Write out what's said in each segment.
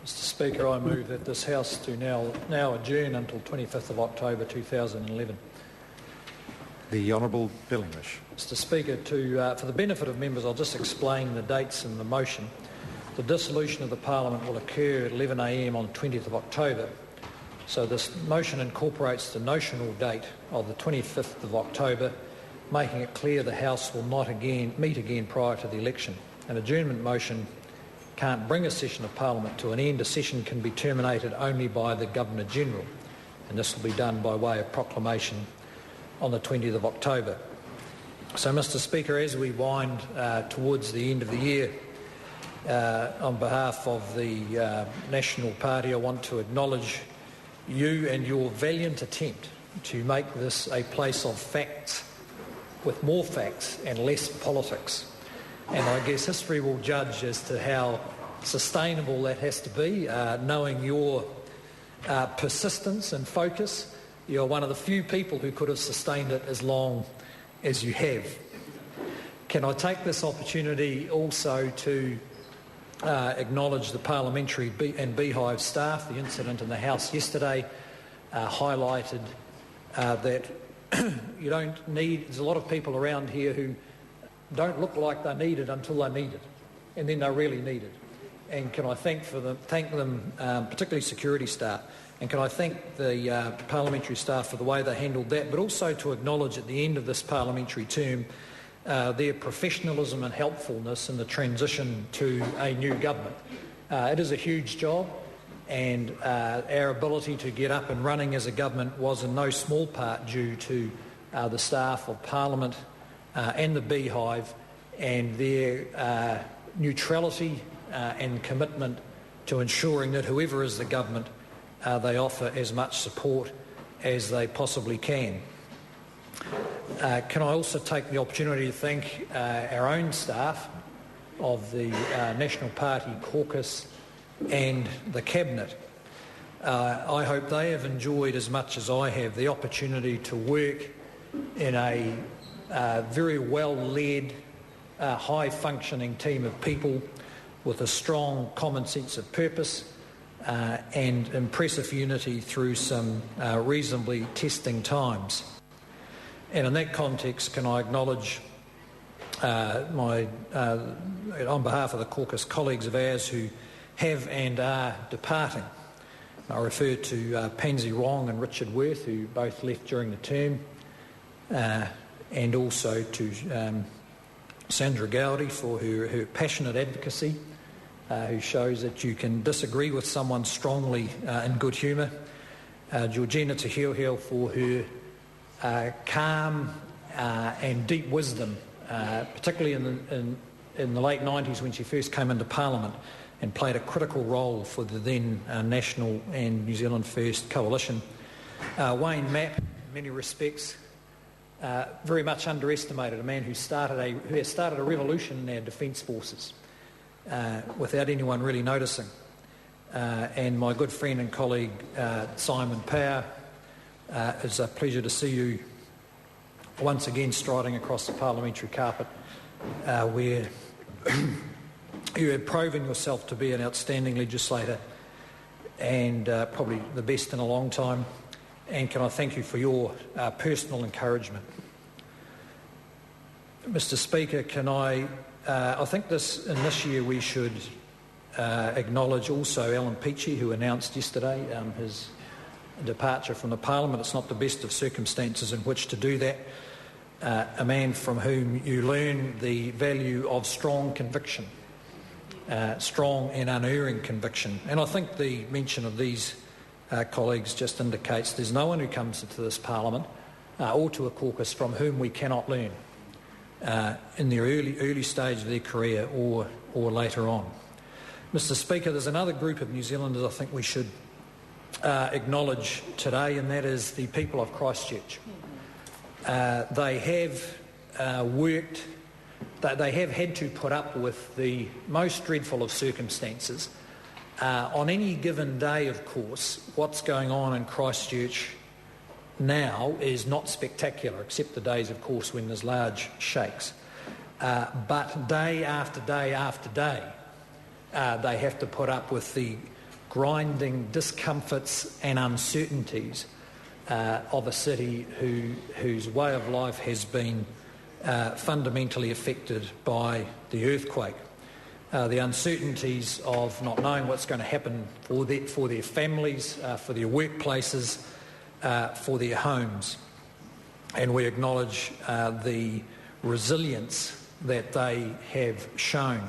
Mr Speaker, I move that this House do now adjourn until 25th of October 2011. The Honourable Bill English. Mr Speaker, for the benefit of members, I'll just explain the dates in the motion. The dissolution of the Parliament will occur at 11 a.m. on 20th of October. So this motion incorporates the notional date of the 25th of October, making it clear the House will not meet again prior to the election. An adjournment motion can't bring a session of Parliament to an end. A session can be terminated only by the Governor-General, and this will be done by way of proclamation on the 20th of October. So, Mr Speaker, as we wind towards the end of the year, on behalf of the National Party, I want to acknowledge you and your valiant attempt to make this a place of facts, with more facts and less politics. And I guess history will judge as to how sustainable that has to be, knowing your persistence and focus. You're one of the few people who could have sustained it as long as you have. Can I take this opportunity also to acknowledge the parliamentary and beehive staff? The incident in the House yesterday highlighted that you don't need... There's a lot of people around here who don't look like they're needed until they're needed, and then they're really needed. And can I thank them, particularly security staff, and can I thank the parliamentary staff for the way they handled that, but also to acknowledge at the end of this parliamentary term their professionalism and helpfulness in the transition to a new government. It is a huge job, and our ability to get up and running as a government was in no small part due to the staff of Parliament and the beehive, and their neutrality and commitment to ensuring that whoever is the government, they offer as much support as they possibly can. Can I also take the opportunity to thank our own staff of the National Party caucus and the Cabinet. I hope they have enjoyed as much as I have the opportunity to work in a very well-led, high-functioning team of people with a strong common sense of purpose and impressive unity through some reasonably testing times. And in that context, can I acknowledge on behalf of the caucus, colleagues of ours who have and are departing. I refer to Pansy Wong and Richard Worth, who both left during the term, and also to Sandra Gowdy for her passionate advocacy, who shows that you can disagree with someone strongly in good humour. Georgina Tahilhil for her calm and deep wisdom, particularly in the late 90s when she first came into Parliament and played a critical role for the then National and New Zealand First coalition. Wayne Mapp, in many respects, very much underestimated, a man who has started a revolution in our Defence Forces without anyone really noticing. And my good friend and colleague Simon Power, it's a pleasure to see you once again striding across the parliamentary carpet where you have proven yourself to be an outstanding legislator and probably the best in a long time. And can I thank you for your personal encouragement. Mr Speaker, can I think this year we should acknowledge also Alan Peachy, who announced yesterday his departure from the Parliament. It's not the best of circumstances in which to do that. A man from whom you learn the value of strong conviction, strong and unerring conviction. And I think the mention of these colleagues just indicates there's no one who comes into this Parliament or to a caucus from whom we cannot learn in their early stage of their career or later on. Mr Speaker, there's another group of New Zealanders I think we should acknowledge today, and that is the people of Christchurch. They have worked, they have had to put up with the most dreadful of circumstances. On any given day, of course, what's going on in Christchurch now is not spectacular, except the days, of course, when there's large shakes. But day after day after day, they have to put up with the grinding discomforts and uncertainties of a city whose way of life has been fundamentally affected by the earthquake. The uncertainties of not knowing what's going to happen for their families, for their workplaces, for their homes. And we acknowledge the resilience that they have shown.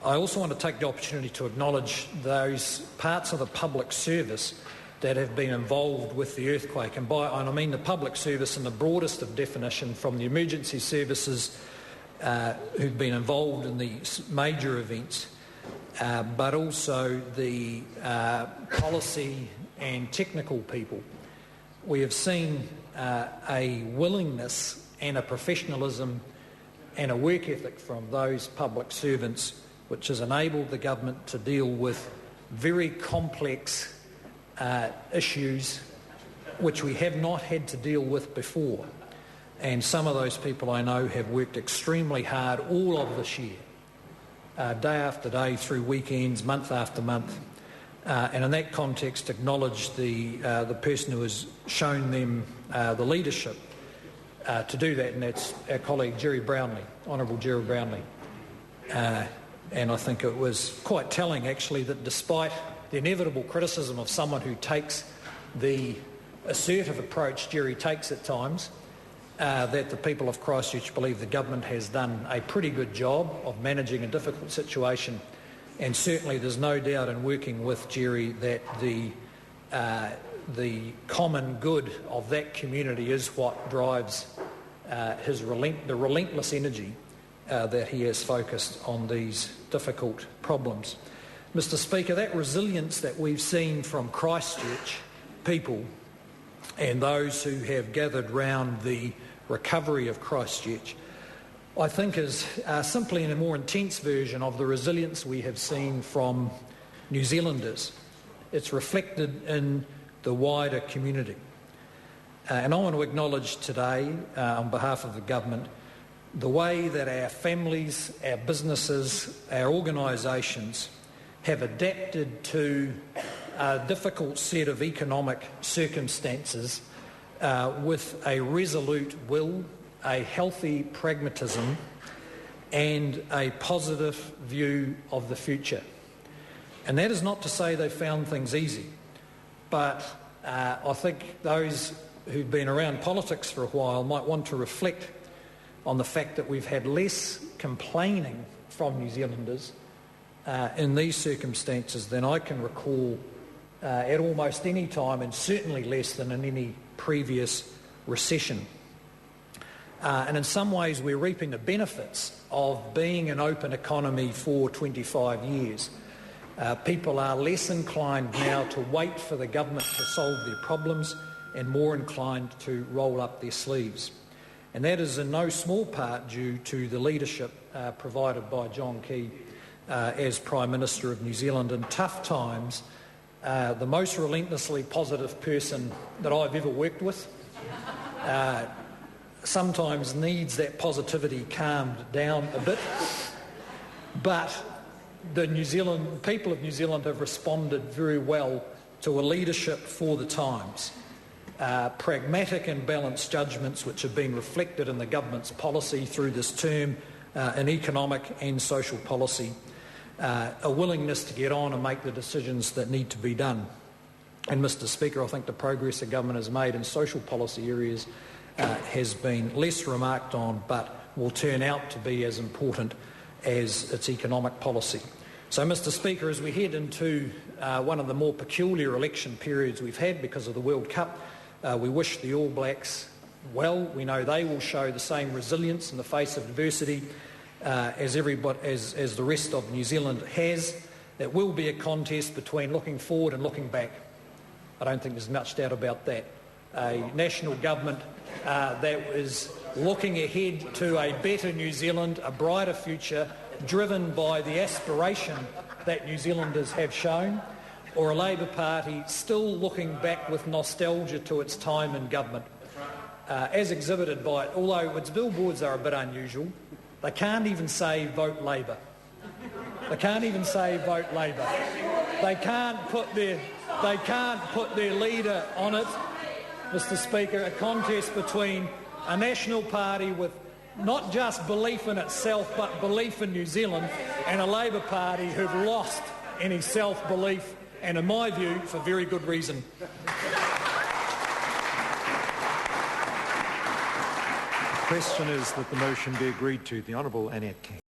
I also want to take the opportunity to acknowledge those parts of the public service that have been involved with the earthquake. And I mean the public service in the broadest of definition, from the emergency services who've been involved in these major events, but also the policy and technical people. We have seen a willingness and a professionalism and a work ethic from those public servants which has enabled the government to deal with very complex issues which we have not had to deal with before. And some of those people I know have worked extremely hard all of this year, day after day, through weekends, month after month. And in that context, acknowledge the person who has shown them the leadership to do that, and that's our colleague Jerry Brownlee, Honourable Jerry Brownlee. And I think it was quite telling, actually, that despite the inevitable criticism of someone who takes the assertive approach Jerry takes at times, that the people of Christchurch believe the government has done a pretty good job of managing a difficult situation. And certainly there's no doubt in working with Jerry that the common good of that community is what drives the relentless energy that he has focused on these difficult problems. Mr. Speaker, that resilience that we've seen from Christchurch people and those who have gathered round the recovery of Christchurch, I think is simply in a more intense version of the resilience we have seen from New Zealanders. It's reflected in the wider community. And I want to acknowledge today, on behalf of the government, the way that our families, our businesses, our organisations have adapted to a difficult set of economic circumstances with a resolute will, a healthy pragmatism, and a positive view of the future. And that is not to say they found things easy, but I think those who've been around politics for a while might want to reflect on the fact that we've had less complaining from New Zealanders in these circumstances than I can recall at almost any time, and certainly less than in any previous recession. And in some ways we're reaping the benefits of being an open economy for 25 years. People are less inclined now to wait for the government to solve their problems and more inclined to roll up their sleeves. And that is in no small part due to the leadership provided by John Key as Prime Minister of New Zealand. In tough times, the most relentlessly positive person that I've ever worked with sometimes needs that positivity calmed down a bit. But the people of New Zealand have responded very well to a leadership for the times. Pragmatic and balanced judgments which have been reflected in the government's policy through this term in economic and social policy, a willingness to get on and make the decisions that need to be done. And Mr. Speaker, I think the progress the government has made in social policy areas has been less remarked on, but will turn out to be as important as its economic policy. So, Mr. Speaker, as we head into one of the more peculiar election periods we've had because of the World Cup, we wish the All Blacks well. We know they will show the same resilience in the face of adversity as the rest of New Zealand has. It will be a contest between looking forward and looking back. I don't think there's much doubt about that. A national government that is looking ahead to a better New Zealand, a brighter future, driven by the aspiration that New Zealanders have shown, or a Labour Party still looking back with nostalgia to its time in government, as exhibited by it. Although its billboards are a bit unusual, they can't even say vote Labour. They can't even say vote Labour. They can't put their leader on it, Mr. Speaker. A contest between a National Party with not just belief in itself but belief in New Zealand and a Labor Party who've lost any self-belief, and in my view, for very good reason. The question is that the motion be agreed to. The Honourable Annette King.